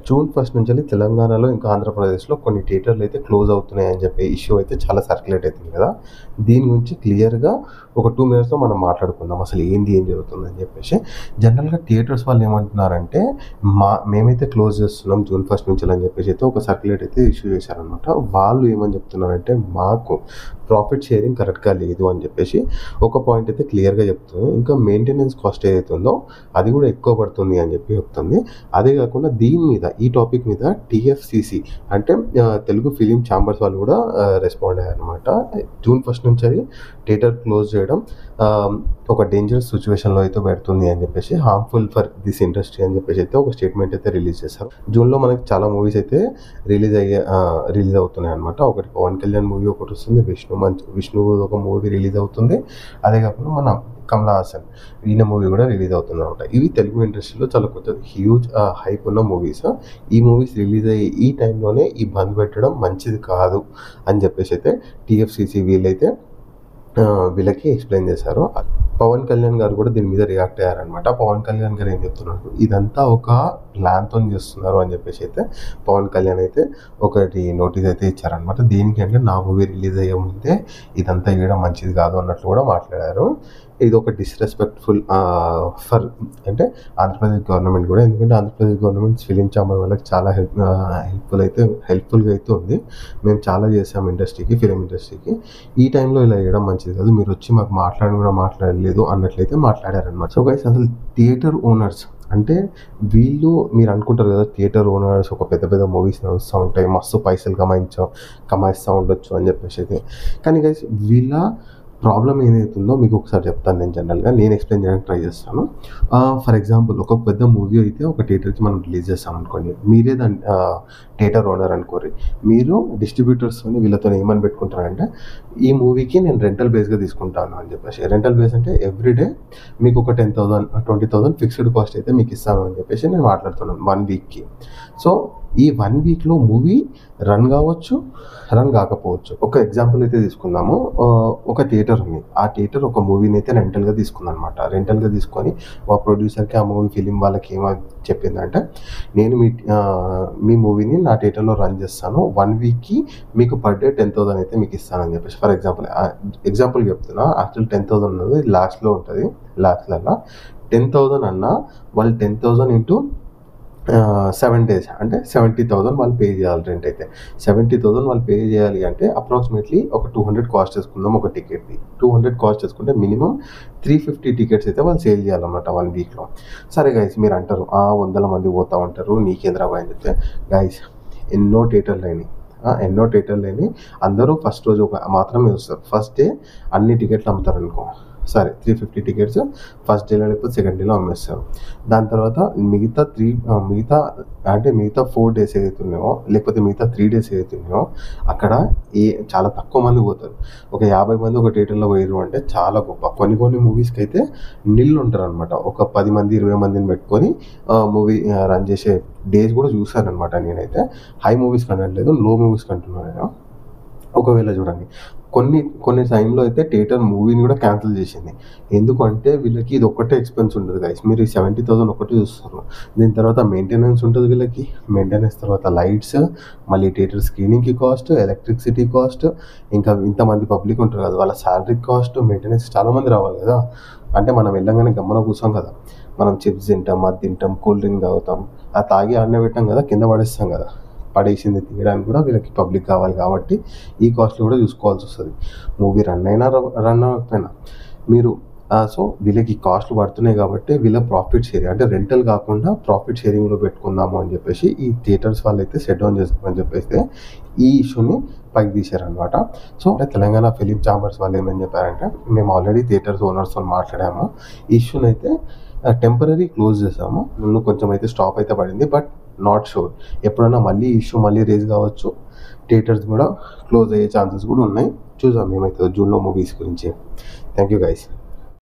June 1 నుంచెల్లి తెలంగాణలో ఇంకా ఆంధ్రప్రదేశ్‌లో కొన్ని థియేటర్‌లు అయితే క్లోజ్ అవుతున్నాయని చెప్పి ఇష్యూ అయితే చాలా సర్క్యులేట్ అయితుంది కదా! దీని గురించి క్లియర్‌గా ఒక 2 మినిట్స్‌లో మనం మాట్లాడుకుందాం. అసలు ఏం జరుగుతుందని చెప్పేసి. జనరల్‌గా థియేటర్స్ వాళ్ళు ఏమంటున్నారంటే, మేమైతే క్లోజ్ చేస్తున్నాం జూన్ 1 నుంచెల్లి చెప్పేసి అయితే ఒక సర్క్యులేట్ అయితే ఇష్యూ చేశారనమాట. వాళ్ళు ఏమని చెప్తున్నారంటే, మాకు ప్రాఫిట్ షేరింగ్ కరెక్ట్‌గా లేదు అని చెప్పేసి ఒక పాయింట్ అయితే క్లియర్‌గా చెప్తుంది. ఇంకా మెయింటెనెన్స్ కాస్ట్ ఏదైతే ఉందో అది కూడా ఎక్కువ పడుతుంది అని చెప్పి చెప్తుంది. అదే కాకుండా దీని మీద ఈ టాపిక్ మీద టీఎఫ్సీసీ అంటే తెలుగు ఫిలిం ఛాంబర్స్ వాళ్ళు కూడా రెస్పాండ్ అయ్యారనమాట. జూన్ 1 నుంచి అది థియేటర్ క్లోజ్ చేయడం ఒక డేంజరస్ సిచ్యువేషన్లో అయితే పెడుతుంది అని చెప్పేసి, హార్మ్ఫుల్ ఫర్ దిస్ ఇండస్ట్రీ అని చెప్పేసి అయితే ఒక స్టేట్మెంట్ అయితే రిలీజ్ చేశారు. జూన్లో మనకి చాలా మూవీస్ అయితే రిలీజ్ అవుతున్నాయి అనమాట. ఒకటి పవన్ కళ్యాణ్ మూవీ ఒకటి వస్తుంది, విష్ణు ఒక మూవీ రిలీజ్ అవుతుంది. అదే కాకుండా మన కమల్ హాసన్ ఈయన మూవీ కూడా రిలీజ్ అవుతుంది అనమాట. ఇవి తెలుగు ఇండస్ట్రీలో చాలా కొంచెం హ్యూజ్ హైప్ ఉన్న మూవీస్. ఈ మూవీస్ రిలీజ్ అయ్యే ఈ టైంలోనే ఈ బంద్ పెట్టడం మంచిది కాదు అని చెప్పేసి అయితే టీఎఫ్సీసీ వీళ్ళకి ఎక్స్ప్లెయిన్ చేశారు. పవన్ కళ్యాణ్ గారు కూడా దీని మీద రియాక్ట్ అయ్యారనమాట. పవన్ కళ్యాణ్ గారు ఏం చెప్తున్నారు, ఇదంతా ఒక ప్లాన్తో చేస్తున్నారు అని చెప్పేసి అయితే పవన్ కళ్యాణ్ అయితే ఒకటి నోటీస్ అయితే ఇచ్చారనమాట. దేనికి అంటే, నా మూవీ రిలీజ్ అయ్యే ముందే ఇదంతా వేయడం మంచిది కాదు అన్నట్లు కూడా మాట్లాడారు. ఇది ఒక డిస్రెస్పెక్ట్ఫుల్ ఫర్ అంటే ఆంధ్రప్రదేశ్ గవర్నమెంట్ కూడా. ఎందుకంటే ఆంధ్రప్రదేశ్ గవర్నమెంట్ ఫిలిం ఛాంబర్ వాళ్ళకి చాలా హెల్ప్ఫుల్గా అయితే ఉంది. మేము చాలా చేసాం ఫిలిం ఇండస్ట్రీకి. ఈ టైంలో ఇలా వేయడం మంచిది కాదు, మీరు వచ్చి మాకు మాట్లాడలేదు అన్నట్లయితే మాట్లాడారనమాట. సో గైస్, అసలు థియేటర్ ఓనర్స్ అంటే వీళ్ళు, మీరు అనుకుంటారు కదా థియేటర్ ఓనర్స్ ఒక పెద్ద మూవీస్ నడుస్తూ ఉంటాయి, మస్తు పైసలు కమాయిస్తూ ఉండొచ్చు అని చెప్పేసి. కానీ గైస్, వీళ్ళ ప్రాబ్లం ఏదైతుందో మీకు ఒకసారి చెప్తాను. నేను ఎక్స్ప్లెయిన్ చేయడానికి ట్రై చేస్తాను. ఫర్ ఎగ్జాంపుల్, ఒక పెద్ద మూవీ అయితే ఒక థియేటర్కి మనం రిలీజ్ చేస్తాం అనుకోండి. మీరే దాని థియేటర్ ఓనర్ అనుకోరి. మీరు డిస్ట్రిబ్యూటర్స్తో వీళ్ళతో ఏమని పెట్టుకుంటారంటే, ఈ మూవీకి నేను రెంటల్ బేస్గా తీసుకుంటాను అని చెప్పేసి. రెంటల్ బేస్ అంటే ఎవ్రీడే మీకు ఒక 10,000 20,000 ఫిక్స్డ్ కాస్ట్ అయితే మీకు ఇస్తాను అని చెప్పేసి నేను మాట్లాడుతున్నాను 1 వీక్కి. సో ఈ 1 వీక్లో మూవీ రన్ కావచ్చు, రన్ కాకపోవచ్చు. ఒక ఎగ్జాంపుల్ అయితే తీసుకుందాము. ఒక థియేటర్ ఉంది. ఆ థియేటర్ ఒక మూవీని అయితే రెంటల్గా తీసుకుందనమాట. రెంటల్గా తీసుకొని ఆ ప్రొడ్యూసర్కి, ఆ మూవీ ఫిలిం వాళ్ళకి ఏమని చెప్పిందంటే, నేను మీ మూవీని నా థియేటర్లో రన్ చేస్తాను, 1 వీక్కి మీకు పర్ డే 10,000 అయితే మీకు ఇస్తానని చెప్పేసి. ఫర్ ఎగ్జాంపుల్ చెప్తున్నా. యాక్చువల్ 10,000 ఉన్నది లాస్ట్లో ఉంటుంది. లాస్ట్లలో 10,000 అన్నా వాళ్ళు 10,000 ఇంటూ 7 days అంటే 70,000 వాళ్ళు పే చేయాలి రెంట్ అయితే. 70,000 వాళ్ళు పే చేయాలి అంటే అప్రాక్సిమేట్లీ ఒక 200 కాస్ట్ చేసుకుందాం ఒక టికెట్ది. 200 కాస్ట్ చేసుకుంటే మినిమం 350 టికెట్స్ అయితే వాళ్ళు సేల్ చేయాలన్నమాట 1 వీక్లో. సరే గైస్, మీరు అంటారు 100 మంది పోతా ఉంటారు, నీకేంద్రా బాయ్ అని చెప్తే. గైస్, ఎన్నో థియేటర్లు అయినాయి. అందరూ ఫస్ట్ రోజు మాత్రమే వస్తారు. ఫస్ట్ డే అన్ని టికెట్లు అమ్ముతారు అనుకో, సరే 350 టికెట్స్ ఫస్ట్ డేలో లేకపోతే సెకండ్ డేలో అమ్మేస్తారు. దాని తర్వాత మిగతా 4 డేస్ ఏదైతున్నాయో, లేకపోతే మిగతా 3 డేస్ ఏదైతున్నాయో అక్కడ చాలా తక్కువ మంది పోతారు. ఒక 50 మంది ఒక థియేటర్లో పోయారు అంటే చాలా గొప్ప. కొన్ని మూవీస్కి అయితే ఉంటారు అనమాట. ఒక 10 మంది 20 మందిని పెట్టుకొని మూవీ రన్ చేసే డేస్ కూడా చూసానమాట నేనైతే. హై మూవీస్కి అనట్లేదు, లో మూవీస్కి అంటున్నాను నేను. ఒకవేళ చూడండి, కొన్ని టైంలో అయితే థియేటర్ మూవీని కూడా క్యాన్సిల్ చేసింది. ఎందుకంటే వీళ్ళకి ఇది ఒక్కటే ఎక్స్పెన్స్ ఉంటుంది గైస్. మీరు 70,000 ఒకటి చూస్తారు, దీని తర్వాత మెయింటెనెన్స్ ఉంటుంది వీళ్ళకి. మెయింటెనెన్స్ తర్వాత లైట్స్, మళ్ళీ థియేటర్ స్క్రీనింగ్కి కాస్ట్, ఎలక్ట్రిసిటీ కాస్ట్, ఇంకా ఇంతమంది పబ్లిక్ ఉంటారు కదా, వాళ్ళ శాలరీ కాస్ట్, మెయింటెనెన్స్ చాలామంది రావాలి కదా. అంటే మనం వెళ్ళంగానే గమ్మన కూర్చోం కదా, మనం చిప్స్ తింటాం, అది తింటాం, కూల్ డ్రింక్ తాగుతాం, అది తాగి ఆడనే పెట్టాం కదా, కింద పడేస్తాం కదా. పడేసింది తీయడానికి కూడా వీళ్ళకి పబ్లిక్ కావాలి కాబట్టి ఈ కాస్ట్లు కూడా చూసుకోవాల్సి వస్తుంది. మూవీ రన్ అవ్వకపోయినా మీరు. సో వీళ్ళకి కాస్ట్లు పడుతున్నాయి కాబట్టి వీళ్ళ ప్రాఫిట్ షేరింగ్ అంటే రెంటల్ కాకుండా ప్రాఫిట్ షేరింగ్లో పెట్టుకుందాము అని చెప్పేసి ఈ థియేటర్స్ వాళ్ళు అయితే సెట్ డౌన్ చేస్తామని చెప్పేసి ఈ ఇష్యూని పైకి తీశారనమాట. సో తెలంగాణ ఫిలిం ఛాంబర్స్ వాళ్ళు ఏమని చెప్పారంటే, మేము ఆల్రెడీ థియేటర్స్ ఓనర్స్తో మాట్లాడాము, ఈ ఇష్యూని అయితే టెంపరీ క్లోజ్ చేసాము. ముందు కొంచెం అయితే స్టాప్ అయితే పడింది, బట్ నాట్ షూర్. ఎప్పుడైనా ఇష్యూ రేజ్ కావచ్చు, థియేటర్స్ కూడా క్లోజ్ అయ్యే ఛాన్సెస్ కూడా ఉన్నాయి. చూద్దాం ఏమవుతుందో జూన్లో మూవీస్ గురించి. Thank you guys.